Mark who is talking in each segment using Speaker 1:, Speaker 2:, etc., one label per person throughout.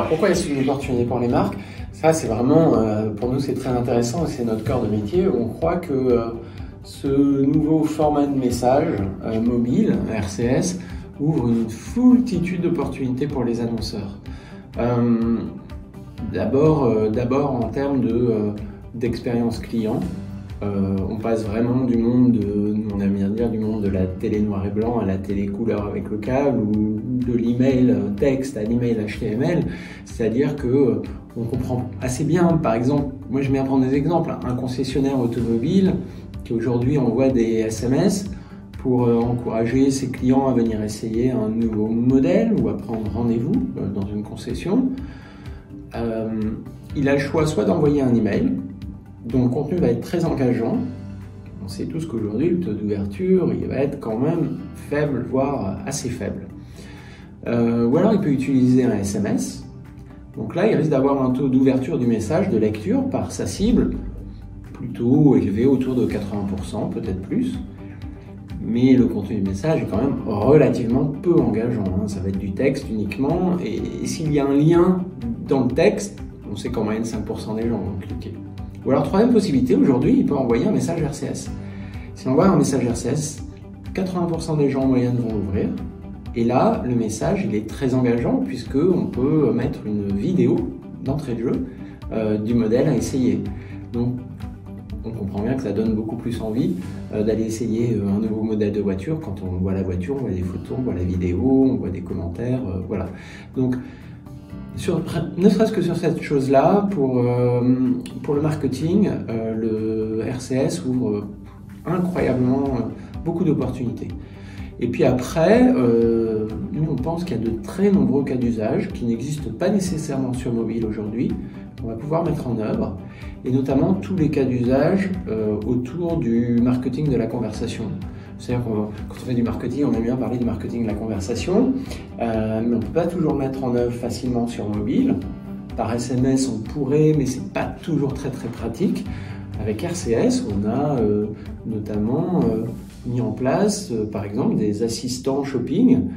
Speaker 1: Alors pourquoi est-ce une opportunité pour les marques? Ça, c'est vraiment, pour nous, c'est très intéressant et c'est notre cœur de métier. On croit que ce nouveau format de message mobile, RCS, ouvre une foultitude d'opportunités pour les annonceurs. D'abord en termes d'expérience client. On passe vraiment du monde, on aime bien dire, du monde de la télé noir et blanc à la télé couleur avec le câble, ou de l'email texte à l'email HTML. C'est-à-dire que on comprend assez bien. Par exemple, moi je mets à prendre des exemples. Un concessionnaire automobile qui aujourd'hui envoie des SMS pour encourager ses clients à venir essayer un nouveau modèle ou à prendre rendez-vous dans une concession. Il a le choix soit d'envoyer un email dont le contenu va être très engageant. On sait tous qu'aujourd'hui, le taux d'ouverture, il va être quand même faible, voire assez faible. Ou alors, il peut utiliser un SMS. Donc là, il risque d'avoir un taux d'ouverture du message, de lecture, par sa cible, plutôt élevé, autour de 80%, peut-être plus. Mais le contenu du message est quand même relativement peu engageant. Ça va être du texte uniquement. Et s'il y a un lien dans le texte, on sait qu'en moyenne 5% des gens vont cliquer. Ou alors, troisième possibilité, aujourd'hui, il peut envoyer un message RCS. S'il envoie un message RCS, 80% des gens en moyenne vont l'ouvrir. Et là, le message, il est très engageant puisqu'on peut mettre une vidéo d'entrée de jeu du modèle à essayer. Donc, on comprend bien que ça donne beaucoup plus envie d'aller essayer un nouveau modèle de voiture. Quand on voit la voiture, on voit des photos, on voit la vidéo, on voit des commentaires, voilà. Donc, ne serait-ce que sur cette chose-là, pour le marketing, le RCS ouvre incroyablement beaucoup d'opportunités. Et puis après, nous on pense qu'il y a de très nombreux cas d'usage qui n'existent pas nécessairement sur mobile aujourd'hui, qu'on va pouvoir mettre en œuvre, et notamment tous les cas d'usage autour du marketing de la conversation. C'est-à-dire que quand on fait du marketing, on aime bien parler du marketing de la conversation, mais on ne peut pas toujours le mettre en œuvre facilement sur mobile. Par SMS, on pourrait, mais ce n'est pas toujours très pratique. Avec RCS, on a notamment mis en place, par exemple, des assistants shopping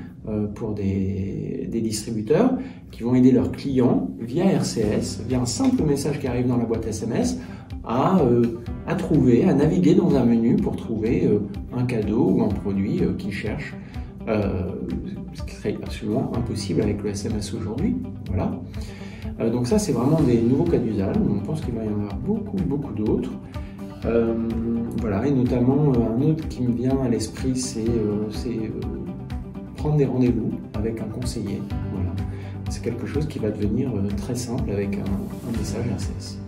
Speaker 1: pour des distributeurs qui vont aider leurs clients via RCS, via un simple message qui arrive dans la boîte SMS, à trouver, à naviguer dans un menu pour trouver un cadeau ou un produit qu'ils cherchent, ce qui serait absolument impossible avec le SMS aujourd'hui. Voilà. Donc ça, c'est vraiment des nouveaux cas d'usage. On pense qu'il va y en avoir beaucoup d'autres. Voilà, et notamment un autre qui me vient à l'esprit, c'est prendre des rendez-vous avec un conseiller. Voilà. C'est quelque chose qui va devenir très simple avec un message RCS.